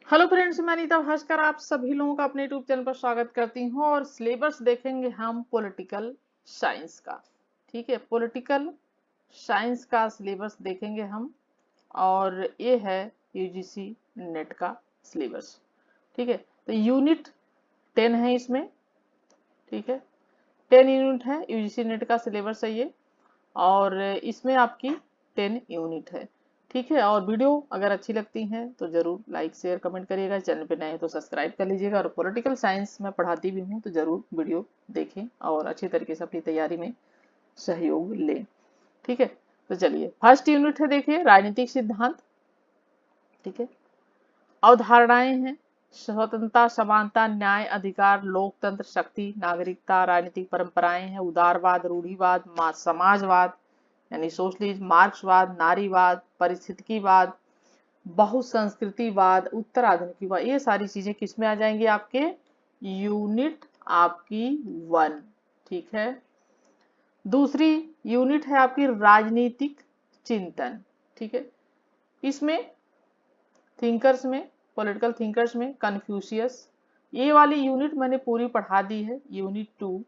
Hello friends, मैं अनीता भास्कर आप सभी लोगों का अपने यूट्यूब चैनल पर स्वागत करती हूँ। और सिलेबस देखेंगे हम पॉलिटिकल साइंस का। ठीक है, पॉलिटिकल साइंस का सिलेबस देखेंगे हम। और ये है यूजीसी नेट का सिलेबस। ठीक है, तो यूनिट 10 है इसमें। ठीक है, 10 यूनिट है, यूजीसी नेट का सिलेबस है ये। और इसमें आपकी 10 यूनिट है। ठीक है, और वीडियो अगर अच्छी लगती है तो जरूर लाइक शेयर कमेंट करिएगा। चैनल पे नए हैं तो सब्सक्राइब कर लीजिएगा। और पॉलिटिकल साइंस में पढ़ाती भी हूँ तो जरूर वीडियो देखें और अच्छी तरीके से अपनी तैयारी में सहयोग लें। ठीक है, तो चलिए फर्स्ट यूनिट है, देखिए राजनीतिक सिद्धांत। ठीक है, अवधारणाएं हैं स्वतंत्रता, समानता, न्याय, अधिकार, लोकतंत्र, शक्ति, नागरिकता, राजनीतिक परंपराएं हैं उदारवाद, रूढ़िवाद, समाजवाद यानी सोशलिज्म, मार्क्सवाद, नारीवाद, परिस्थितिवाद, बहुसंस्कृतिवाद, उत्तर आधुनिकवाद। ये सारी चीजें किसमें आ जाएंगी आपके यूनिट आपकी 1। ठीक है, दूसरी यूनिट है आपकी राजनीतिक चिंतन। ठीक है, इसमें थिंकर्स में, पॉलिटिकल थिंकर्स में कन्फ्यूशियस। ये वाली यूनिट मैंने पूरी पढ़ा दी है, यूनिट 2।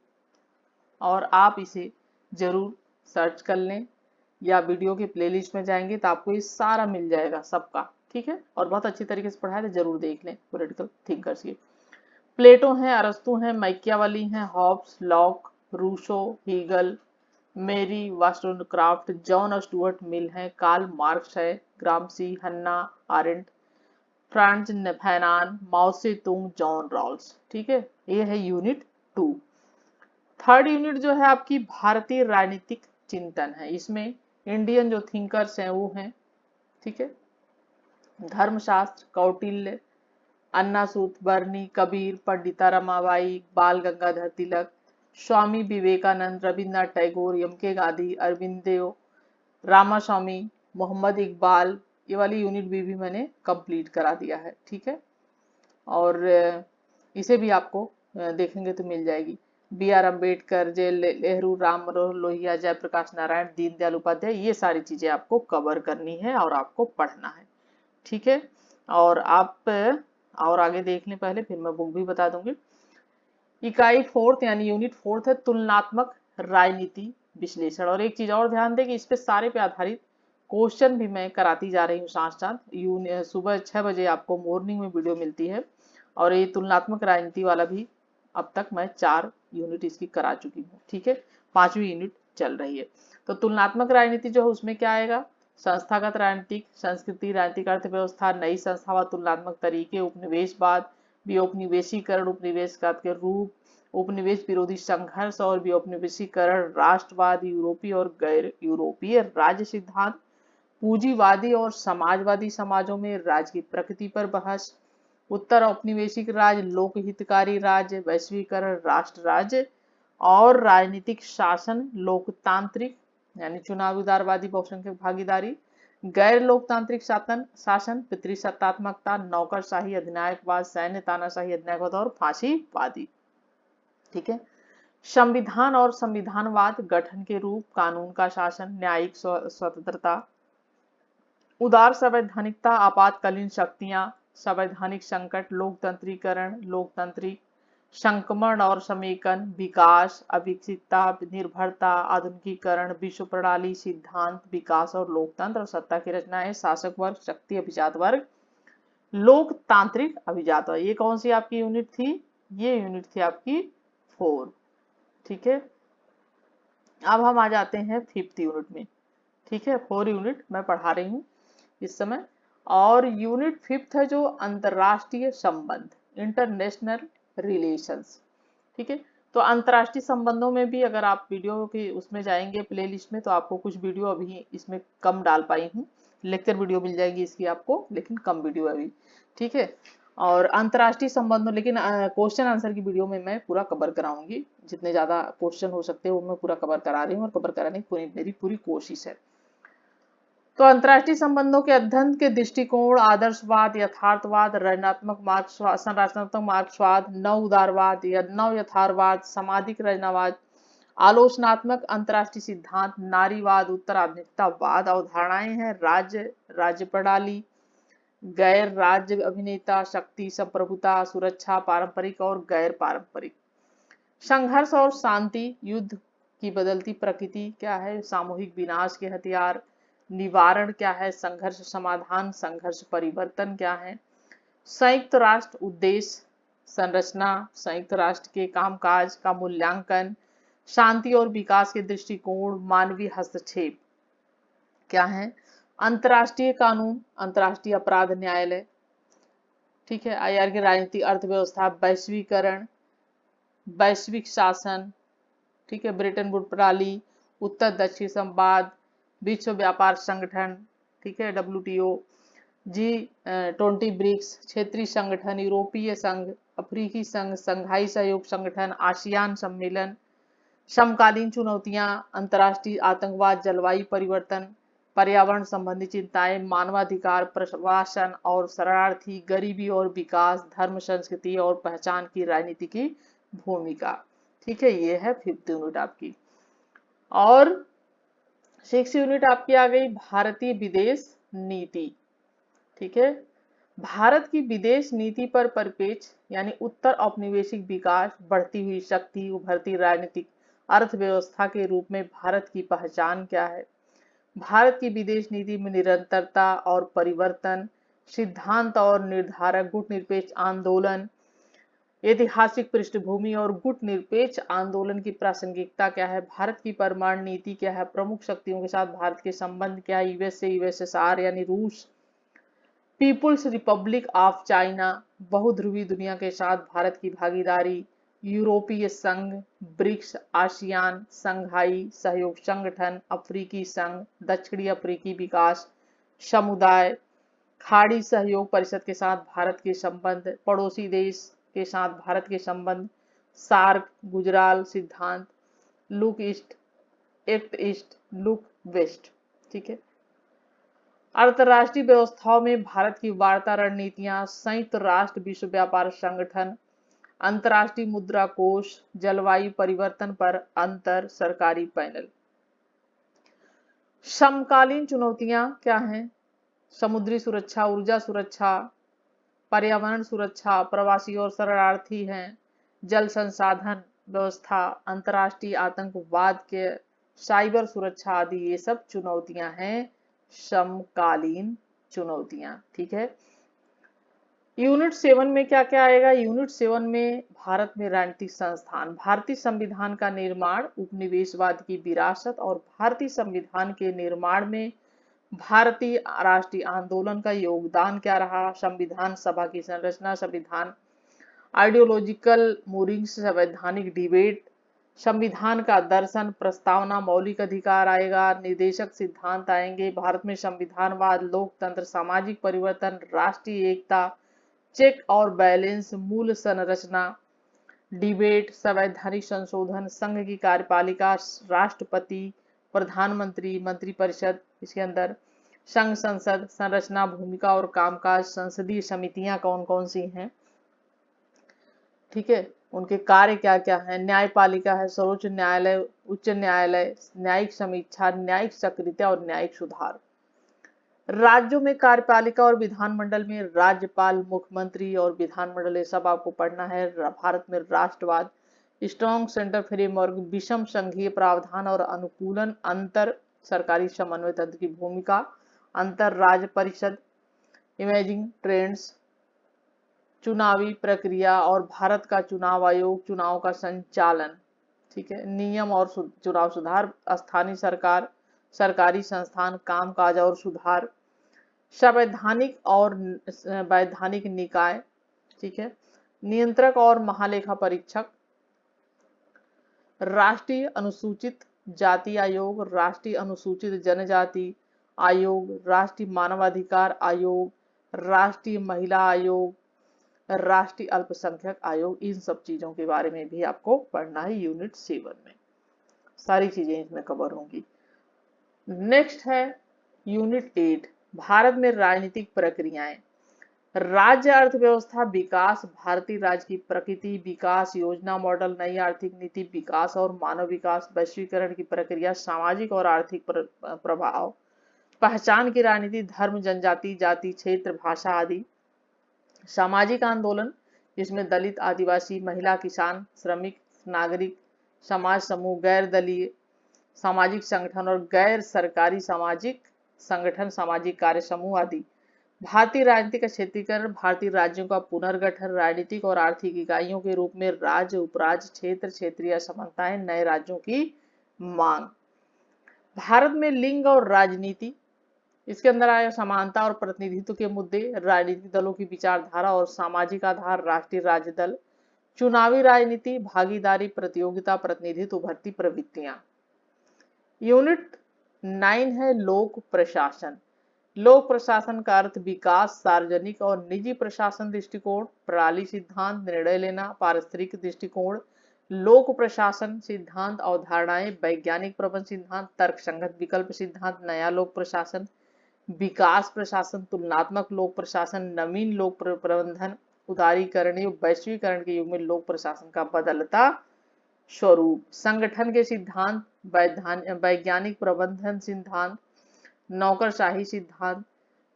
और आप इसे जरूर सर्च कर लें या वीडियो के प्लेलिस्ट में जाएंगे तो आपको ये सारा मिल जाएगा सबका। ठीक है, और बहुत अच्छी तरीके से पढ़ा है तो जरूर देख लें पॉलिटिकल थिंकर्स के। प्लेटो हैं, अरस्तु हैं, मैकियावली हैं, हॉब्स, लॉक, रूसो, हीगल, मेरी वास्टोनक्राफ्ट, जॉन स्टुअर्ट मिल हैं, कार्ल मार्क्स है, ग्रामसी, हन्ना आरेंट, फ्रांज फैनान, माओ से तुंग, जॉन रॉल्स। ठीक है, ये है यूनिट 2। थर्ड यूनिट जो है आपकी भारतीय राजनीतिक चिंतन है। इसमें इंडियन जो थिंकर्स हैं वो हैं। ठीक है, धर्मशास्त्र, कौटिल्य, अन्ना सूत बर्नी, कबीर, पंडिता रमाबाई, बाल गंगाधर तिलक, स्वामी विवेकानंद, रविन्द्रनाथ टैगोर, एम के गांधी, अरविंदो, रामास्वामी, मोहम्मद इकबाल। ये वाली यूनिट भी मैंने कंप्लीट करा दिया है। ठीक है, और इसे भी आपको देखेंगे तो मिल जाएगी। बी आर अम्बेडकर, जय नेहरू, राम मनोहर लोहिया, जयप्रकाश नारायण, दीनदयाल उपाध्याय, ये सारी चीजें आपको कवर करनी है और आपको पढ़ना है। ठीक है, और आप और आगे देखने पहले फिर मैं बुक भी बता दूंगी। इकाई 4th यानी यूनिट 4th है तुलनात्मक राजनीति विश्लेषण। और एक चीज और ध्यान दें कि इस पे सारे पे आधारित क्वेश्चन भी मैं कराती जा रही हूँ साथ साथ। सुबह 6 बजे आपको मॉर्निंग में वीडियो मिलती है। और ये तुलनात्मक राजनीति वाला भी अब तक मैं 4 यूनिट इसकी करा चुकी हूँ। ठीक है, 5वीं यूनिट चल रही है। तो तुलनात्मक राजनीति जो है उसमें क्या आएगा, संस्थागत राजनीतिक संस्कृति, राजनीतिक अर्थव्यवस्था, नई संस्था व तुलनात्मक तरीके, उपनिवेशवाद, विऔपनिवेशीकरण, उपनिवेशवाद के रूप, उपनिवेश विरोधी संघर्ष और विऔपनिवेशीकरण, राष्ट्रवाद, यूरोपीय और गैर यूरोपीय राज्य सिद्धांत, पूंजीवादी और समाजवादी समाजों में राज्य की प्रकृति पर बहस, उत्तर औपनिवेशिक राज्य, लोकहितकारी राज्य, वैश्वीकरण, राष्ट्र राज्य और राजनीतिक शासन, लोकतांत्रिक यानी चुनावी उदारवादी बहुसंख्यक भागीदारी, गैर लोकतांत्रिक शासन शासन, पितृसत्तात्मकता, नौकरशाही, अधिनायकवाद, सैन्य तानाशाही, अधिनायकवाद और फांसीवादी। ठीक है, संविधान और संविधानवाद, गठन के रूप, कानून का शासन, न्यायिक स्वतंत्रता, उदार संवैधानिकता, आपातकालीन शक्तियां, संवैधानिक संकट, लोकतंत्रीकरण, लोकतांत्रिक संक्रमण और समेकन, विकास, अविकसितता, निर्भरता, आधुनिकीकरण, विश्व प्रणाली, सिद्धांत, विकास और लोकतंत्र, सत्ता की रचनाएं, शासक वर्ग, शक्ति, अभिजात वर्ग, लोकतांत्रिक, अभिजात वर्ग। ये कौन सी आपकी यूनिट थी, ये यूनिट थी आपकी 4। ठीक है, अब हम आ जाते हैं 5th यूनिट में। ठीक है, 4 यूनिट मैं पढ़ा रही हूँ इस समय। और यूनिट 5th है जो अंतरराष्ट्रीय संबंध, इंटरनेशनल रिलेशंस। ठीक है, तो अंतरराष्ट्रीय संबंधों में भी अगर आप वीडियो के उसमें जाएंगे प्लेलिस्ट में तो आपको कुछ वीडियो अभी इसमें कम डाल पाई हूँ। लेक्चर वीडियो मिल जाएगी इसकी आपको, लेकिन कम वीडियो अभी। ठीक है, और अंतरराष्ट्रीय संबंधों, लेकिन क्वेश्चन आंसर की वीडियो में मैं पूरा कवर कराऊंगी। जितने ज्यादा क्वेश्चन हो सकते हैं वो मैं पूरा कवर करा रही हूँ और कवर कराने की मेरी पूरी कोशिश है। तो अंतरराष्ट्रीय संबंधों के अध्ययन के दृष्टिकोण, आदर्शवाद, यथार्थवाद, रचनात्मक मार्क्सवाद, संरचनात्मक मार्क्सवाद, नव उदारवाद या नव यथार्थवाद, सामाजिक रचनावाद, आलोचनात्मक अंतरराष्ट्रीय सिद्धांत, नारीवाद, उत्तर आधुनिकतावाद। अवधारणाएं हैं राज्य, राज्य प्रणाली, गैर राज्य अभिनेता, शक्ति, संप्रभुता, सुरक्षा, पारंपरिक और गैर पारंपरिक। संघर्ष और शांति, युद्ध की बदलती प्रकृति क्या है, सामूहिक विनाश के हथियार। निवारण क्या है, संघर्ष समाधान, संघर्ष परिवर्तन क्या है। संयुक्त राष्ट्र उद्देश्य, संरचना, संयुक्त राष्ट्र के कामकाज का मूल्यांकन, शांति और विकास के दृष्टिकोण, मानवीय हस्तक्षेप क्या है। अंतर्राष्ट्रीय कानून, अंतर्राष्ट्रीय अपराध न्यायालय, ठीक है। आईआर की राजनीतिक अर्थव्यवस्था, वैश्वीकरण, वैश्विक शासन, ठीक है। ब्रिटेन वुड प्रणाली, उत्तर दक्षिण संवाद, विश्व व्यापार संगठन, ठीक है, WTO, G20 ब्रिक्स, क्षेत्रीय संगठन, यूरोपीय संघ, अफ्रीकी संघ, संघाई सहयोग संगठन, आसियान सम्मेलन। समकालीन चुनौतियां, अंतर्राष्ट्रीय आतंकवाद, जलवायु परिवर्तन, पर्यावरण संबंधी चिंताएं, मानवाधिकार, प्रवासन और शरणार्थी, गरीबी और विकास, धर्म, संस्कृति और पहचान की राजनीति की भूमिका, ठीक है। ये है 5th यूनिट आपकी। और 6th यूनिट आपकी आ गई भारतीय विदेश नीति, ठीक है। भारत की विदेश नीति पर परिपेक्ष यानी उत्तर औपनिवेशिक विकास, बढ़ती हुई शक्ति, उभरती राजनीतिक अर्थव्यवस्था के रूप में भारत की पहचान क्या है। भारत की विदेश नीति में निरंतरता और परिवर्तन, सिद्धांत और निर्धारक, गुट निरपेक्ष आंदोलन, ऐतिहासिक पृष्ठभूमि और गुट निरपेक्ष आंदोलन की प्रासंगिकता क्या है। भारत की परमाणु नीति क्या है, प्रमुख शक्तियों के साथ भारत के संबंध क्या है, यूएस से यूएसएसआर यानी रूस, पीपुल्स रिपब्लिक ऑफ चाइना, बहुध्रुवी दुनिया के साथ भारत की भागीदारी, यूरोपीय संघ, ब्रिक्स, आसियान, संघाई सहयोग संगठन, अफ्रीकी संघ, दक्षिणी अफ्रीकी विकास समुदाय, खाड़ी सहयोग परिषद के साथ भारत के संबंध, पड़ोसी देश के साथ भारत के संबंध, सार्क, गुजराल सिद्धांत, look east, act east, look west, ठीक है। अंतर्राष्ट्रीय व्यवस्थाओं में भारत की वार्ता रणनीतियां, संयुक्त राष्ट्र विश्व व्यापार संगठन, अंतर्राष्ट्रीय मुद्रा कोष, जलवायु परिवर्तन पर अंतर सरकारी पैनल। समकालीन चुनौतियां क्या हैं, समुद्री सुरक्षा, ऊर्जा सुरक्षा, पर्यावरण सुरक्षा, प्रवासी और शरणार्थी हैं, जल संसाधन व्यवस्था, अंतर्राष्ट्रीय आतंकवाद के, साइबर सुरक्षा आदि, ये सब चुनौतियां हैं समकालीन चुनौतियां, ठीक है। यूनिट 7 में क्या क्या आएगा, यूनिट 7 में भारत में राजनीतिक संस्थान, भारतीय संविधान का निर्माण, उपनिवेशवाद की विरासत और भारतीय संविधान के निर्माण में भारतीय राष्ट्रीय आंदोलन का योगदान क्या रहा, संविधान सभा की संरचना, संविधान आइडियोलॉजिकल मूविंग्स, संवैधानिक डिबेट, संविधान का दर्शन, प्रस्तावना, मौलिक अधिकार आएगा, निर्देशक सिद्धांत आएंगे, भारत में संविधानवाद, लोकतंत्र, सामाजिक परिवर्तन, राष्ट्रीय एकता, चेक और बैलेंस, मूल संरचना, डिबेट, संवैधानिक संशोधन, संघ की कार्यपालिका, राष्ट्रपति, प्रधानमंत्री, मंत्रिपरिषद, इसके अंदर संघ संसद, संरचना, भूमिका और कामकाज, संसदीय समितियां कौन कौन सी हैं, ठीक है, उनके कार्य क्या क्या है, न्यायपालिका है, सर्वोच्च न्यायालय, उच्च न्यायालय, न्यायिक समीक्षा, न्यायिक सक्रियता और न्यायिक सुधार। राज्यों में कार्यपालिका और विधानमंडल में राज्यपाल, मुख्यमंत्री और विधानमंडल, ये सब आपको पढ़ना है। भारत में राष्ट्रवाद, स्ट्रॉन्ग सेंटर फ्रेमवर्क, विषम संघीय प्रावधान और अनुकूलन, अंतर सरकारी समन्वय तंत्र की भूमिका, अंतर राज्य परिषद, इमेजिंग ट्रेंड्स, चुनावी प्रक्रिया और भारत का चुनाव आयोग, चुनाव का संचालन, ठीक है, नियम और चुनाव सुधार, स्थानीय सरकार, सरकारी संस्थान, कामकाज और सुधार, संवैधानिक और वैधानिक निकाय, ठीक है, नियंत्रक और महालेखा परीक्षक, राष्ट्रीय अनुसूचित जाति आयोग, राष्ट्रीय अनुसूचित जनजाति आयोग, राष्ट्रीय मानवाधिकार आयोग, राष्ट्रीय महिला आयोग, राष्ट्रीय अल्पसंख्यक आयोग, इन सब चीजों के बारे में भी आपको पढ़ना है यूनिट 7 में, सारी चीजें इसमें कवर होंगी। नेक्स्ट है यूनिट 8, भारत में राजनीतिक प्रक्रियाएं, राज्य अर्थव्यवस्था विकास, भारतीय राज्य की प्रकृति, विकास योजना मॉडल, नई आर्थिक नीति, विकास और मानव विकास, वैश्वीकरण की प्रक्रिया, सामाजिक और आर्थिक प्रभाव, पहचान की राजनीति, धर्म, जनजाति, जाति, क्षेत्र, भाषा आदि। सामाजिक आंदोलन, जिसमें दलित, आदिवासी, महिला, किसान, श्रमिक, नागरिक, समाज समूह, गैर दलीय सामाजिक संगठन और गैर सरकारी सामाजिक संगठन, सामाजिक कार्य समूह आदि। भारतीय राजनीति का क्षेत्रीकरण, भारतीय राज्यों का पुनर्गठन, राजनीतिक और आर्थिक इकाइयों के रूप में राज्य, उपराज्य, क्षेत्र, क्षेत्रीय समानताएं, नए राज्यों की मांग। भारत में लिंग और राजनीति, इसके अंदर आया समानता और प्रतिनिधित्व के मुद्दे, राजनीतिक दलों की विचारधारा और सामाजिक आधार, राष्ट्रीय राज्य दल, चुनावी राजनीति, भागीदारी, प्रतियोगिता, प्रतिनिधित्व, उभरती प्रवृत्तियां। यूनिट 9 है लोक प्रशासन। लोक प्रशासन का अर्थ विकास, सार्वजनिक और निजी प्रशासन दृष्टिकोण, प्रणाली सिद्धांत, निर्णय लेना, पारस्परिक दृष्टिकोण, लोक प्रशासन सिद्धांत, अवधारणाएं, वैज्ञानिक प्रबंध सिद्धांत, तर्कसंगत विकल्प सिद्धांत, नया लोक प्रशासन, विकास प्रशासन, तुलनात्मक लोक प्रशासन, नवीन लोक प्रबंधन, उदारीकरण, वैश्वीकरण के युग में लोक प्रशासन का बदलता स्वरूप, संगठन के सिद्धांत, वैज्ञानिक प्रबंधन सिद्धांत, नौकरशाही सिद्धांत,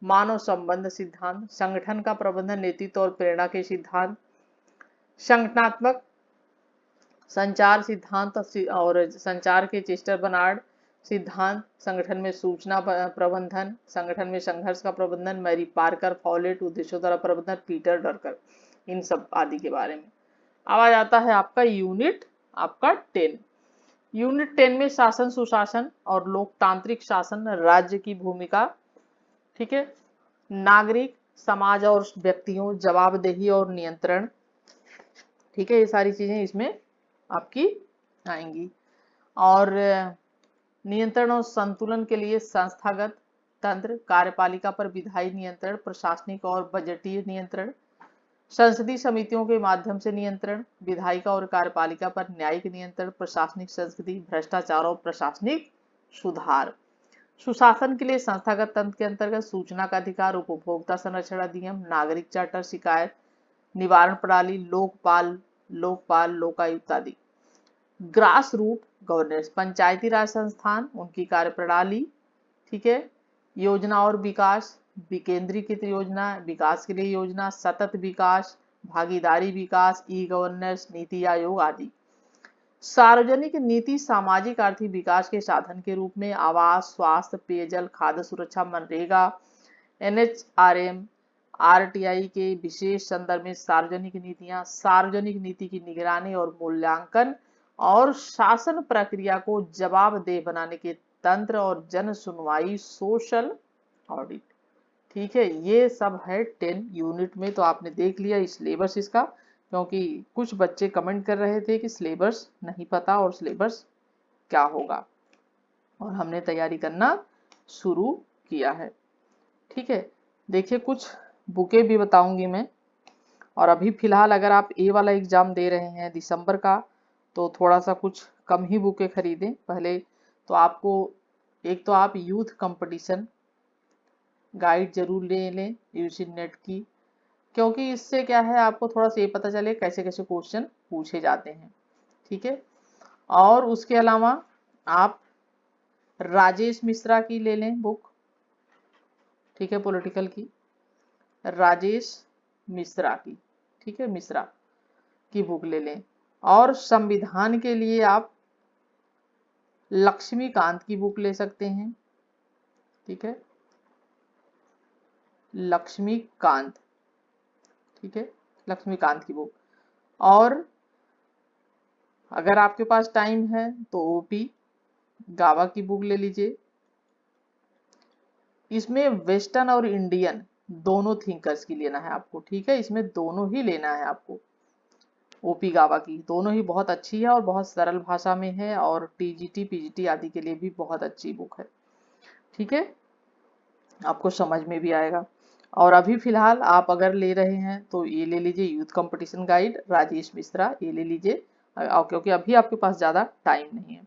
मानव संबंध सिद्धांत, संगठन का प्रबंधन, नेतृत्व और प्रेरणा के सिद्धांत, संगठनात्मक संचार सिद्धांत और संचार के चेस्टर बर्नार्ड सिद्धांत, संगठन में सूचना प्रबंधन, संगठन में संघर्ष का प्रबंधन, मैरी पार्कर, फॉलेट, उद्देश्यों द्वारा प्रबंधन, पीटर ड्रकर, इन सब आदि के बारे में। अब आ जाता है आपका यूनिट आपका 10। यूनिट 10 में शासन, सुशासन और लोकतांत्रिक शासन, राज्य की भूमिका, ठीक है, नागरिक, समाज और व्यक्तियों, जवाबदेही और नियंत्रण, ठीक है, ये सारी चीजें इसमें आपकी आएंगी। और नियंत्रण और संतुलन के लिए संस्थागत तंत्र, कार्यपालिका पर विधायी नियंत्रण, प्रशासनिक और बजटीय नियंत्रण, संसदीय समितियों के माध्यम से नियंत्रण, विधायिका और कार्यपालिका पर न्यायिक नियंत्रण, प्रशासनिक संस्कृति, भ्रष्टाचार और प्रशासनिक सुधार। सुशासन के लिए संस्थागत तंत्र के अंतर्गत सूचना का अधिकार, उपभोक्ता संरक्षण अधिनियम, नागरिक चार्टर, शिकायत निवारण प्रणाली, लोकपाल, लोकायुक्त आदि। ग्रास रूट गवर्नेंस, पंचायती राज संस्थान, उनकी कार्यप्रणाली, ठीक है, योजना और विकास, विकेंद्रीकृत योजना, विकास के लिए योजना, सतत विकास, भागीदारी विकास, ई गवर्नेंस, नीति आयोग आदि। सार्वजनिक नीति, सामाजिक आर्थिक विकास के साधन के रूप में आवास, स्वास्थ्य, पेयजल, खाद्य सुरक्षा, मनरेगा, NHRM, RTI के विशेष संदर्भ में सार्वजनिक नीतियां, सार्वजनिक नीति की निगरानी और मूल्यांकन और शासन प्रक्रिया को जवाबदेह बनाने के तंत्र और जन सुनवाई, सोशल ऑडिट, ठीक है, ये सब है 10 यूनिट में। तो आपने देख लिया सिलेबस इसका, क्योंकि कुछ बच्चे कमेंट कर रहे थे कि सिलेबस नहीं पता और सिलेबस क्या होगा, और हमने तैयारी करना शुरू किया है, ठीक है। देखिए कुछ बुकें भी बताऊंगी मैं, और अभी फिलहाल अगर आप ए वाला एग्जाम दे रहे हैं दिसंबर का, तो थोड़ा सा कुछ कम ही बुकें खरीदें पहले। तो आपको एक तो आप यूथ कंपटीशन गाइड जरूर ले लें यूजी नेट की, क्योंकि इससे क्या है आपको थोड़ा सा ये पता चले कैसे कैसे क्वेश्चन पूछे जाते हैं, ठीक है। और उसके अलावा आप राजेश मिश्रा की ले लें बुक, ठीक है, पॉलिटिकल की, राजेश मिश्रा की, ठीक है, मिश्रा की बुक ले लें। और संविधान के लिए आप लक्ष्मीकांत की बुक ले सकते हैं, ठीक है, लक्ष्मीकांत, ठीक है, लक्ष्मीकांत की बुक। और अगर आपके पास टाइम है तो ओपी गावा की बुक ले लीजिए। इसमें वेस्टर्न और इंडियन दोनों थिंकर्स की लेना है आपको, ठीक है, इसमें दोनों ही लेना है आपको। ओपी गावा की दोनों ही बहुत अच्छी है और बहुत सरल भाषा में है, और टीजीटी पीजीटी आदि के लिए भी बहुत अच्छी बुक है, ठीक है, आपको समझ में भी आएगा। और अभी फिलहाल आप अगर ले रहे हैं तो ये ले लीजिए youth competition guide Rajesh Mishra, ये ले लीजिए, क्योंकि अभी आपके पास ज़्यादा टाइम नहीं है,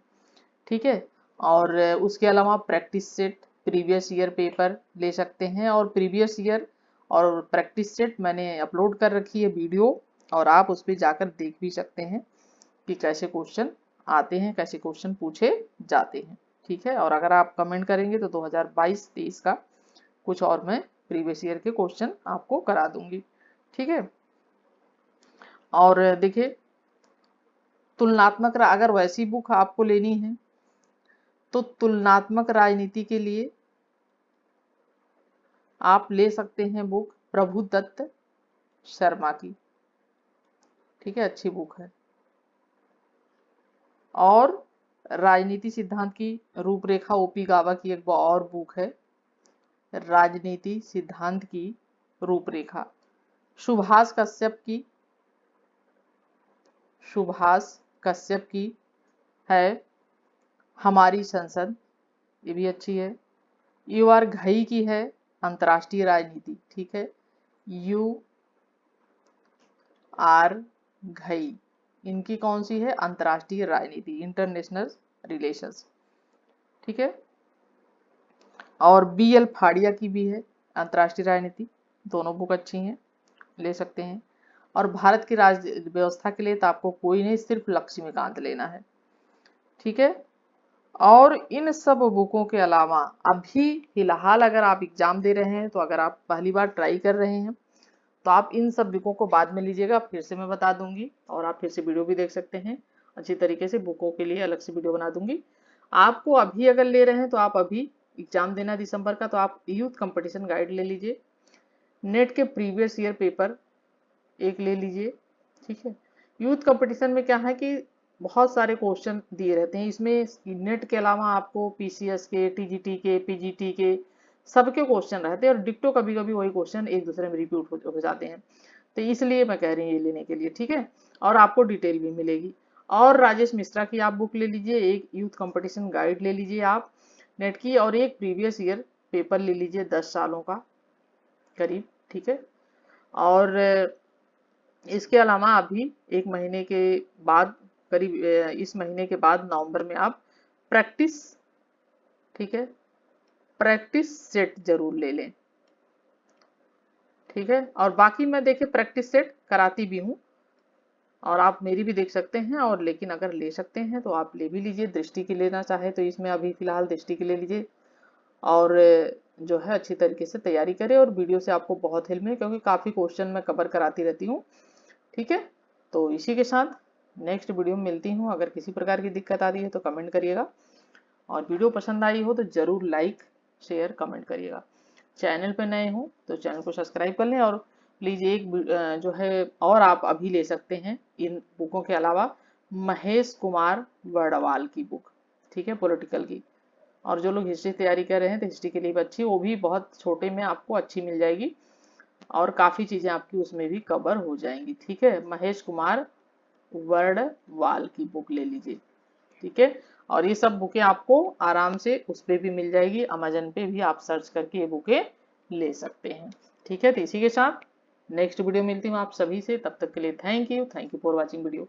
ठीक है। और उसके अलावा practice set previous year paper ले सकते हैं, और प्रीवियस ईयर और प्रैक्टिस सेट मैंने अपलोड कर रखी है वीडियो, और आप उस पर जाकर देख भी सकते हैं कि कैसे क्वेश्चन आते हैं, कैसे क्वेश्चन पूछे जाते हैं, ठीक है। और अगर आप कमेंट करेंगे तो 2022-23 का कुछ और मैं प्रीवियस ईयर के क्वेश्चन आपको करा दूंगी। ठीक है। और देखिए तुलनात्मक अगर वैसी बुक आपको लेनी है तो तुलनात्मक राजनीति के लिए आप ले सकते हैं बुक प्रभुदत्त शर्मा की। ठीक है, अच्छी बुक है। और राजनीति सिद्धांत की रूपरेखा ओपी गावा की एक और बुक है, राजनीति सिद्धांत की रूपरेखा। सुभाष कश्यप की है हमारी संसद, ये भी अच्छी है। यू आर घई की है अंतर्राष्ट्रीय राजनीति। ठीक है, यू आर घई इनकी कौन सी है, अंतर्राष्ट्रीय राजनीति, इंटरनेशनल रिलेशंस। ठीक है। और बी एल फाड़िया की भी है अंतर्राष्ट्रीय राजनीति, दोनों बुक अच्छी हैं, ले सकते हैं। और भारत की राज्य व्यवस्था के लिए तो आपको कोई नहीं, सिर्फ लक्ष्मीकांत लेना है। ठीक है। और इन सब बुकों के अलावा अभी फिलहाल अगर आप एग्जाम दे रहे हैं, तो अगर आप पहली बार ट्राई कर रहे हैं तो आप इन सब बुकों को बाद में लीजिएगा, फिर से मैं बता दूंगी। और आप फिर से वीडियो भी देख सकते हैं अच्छी तरीके से, बुकों के लिए अलग से वीडियो बना दूंगी। आपको अभी अगर ले रहे हैं तो आप अभी एग्जाम देना दिसंबर का, तो आप यूथ कंपटीशन गाइड ले लीजिए, नेट के प्रीवियस ईयर पेपर एक ले लीजिए। ठीक है। यूथ कंपटीशन में क्या है कि बहुत सारे क्वेश्चन दिए रहते हैं, इसमें नेट के अलावा आपको पीसीएस के, टीजीटी के, पीजीटी के सबके क्वेश्चन रहते हैं, और डिक्टो कभी कभी वही क्वेश्चन एक दूसरे में रिपीट हो जाते हैं, तो इसलिए मैं कह रही हूँ ये लेने के लिए। ठीक है। और आपको डिटेल भी मिलेगी। और राजेश मिश्रा की आप बुक ले लीजिए, एक यूथ कंपटीशन गाइड ले लीजिए आप नेट की, और एक प्रीवियस ईयर पेपर ले लीजिए 10 सालों का करीब। ठीक है। और इसके अलावा अभी एक महीने के बाद, करीब इस महीने के बाद नवंबर में आप प्रैक्टिस, ठीक है, प्रैक्टिस सेट जरूर ले लें। ठीक है। और बाकी मैं देखिए प्रैक्टिस सेट कराती भी हूँ, और आप मेरी भी देख सकते हैं। और लेकिन अगर ले सकते हैं तो आप ले भी लीजिए, दृष्टि की लेना चाहे तो इसमें अभी फिलहाल दृष्टि की ले लीजिए। और जो है अच्छी तरीके से तैयारी करें, और वीडियो से आपको बहुत हेल्प है, क्योंकि काफ़ी क्वेश्चन मैं कवर कराती रहती हूँ। ठीक है। तो इसी के साथ नेक्स्ट वीडियो में मिलती हूँ। अगर किसी प्रकार की दिक्कत आ रही है तो कमेंट करिएगा, और वीडियो पसंद आई हो तो ज़रूर लाइक शेयर कमेंट करिएगा। चैनल पर नए हो तो चैनल को सब्सक्राइब कर लें। और प्लीज़ एक जो है और आप अभी ले सकते हैं इन बुकों के अलावा, महेश कुमार वर्डवाल की बुक। ठीक है, पॉलिटिकल की। और जो लोग हिस्ट्री तैयारी कर रहे हैं तो हिस्ट्री के लिए भी अच्छी, वो भी बहुत छोटे में आपको अच्छी मिल जाएगी, और काफ़ी चीज़ें आपकी उसमें भी कवर हो जाएंगी। ठीक है, महेश कुमार वर्डवाल की बुक ले लीजिए। ठीक है। और ये सब बुकें आपको आराम से उस पर भी मिल जाएगी, अमेजन पे भी आप सर्च करके ये बुकें ले सकते हैं। ठीक है। तो इसी के साथ नेक्स्ट वीडियो मिलती हूँ आप सभी से, तब तक के लिए thank you for watching video.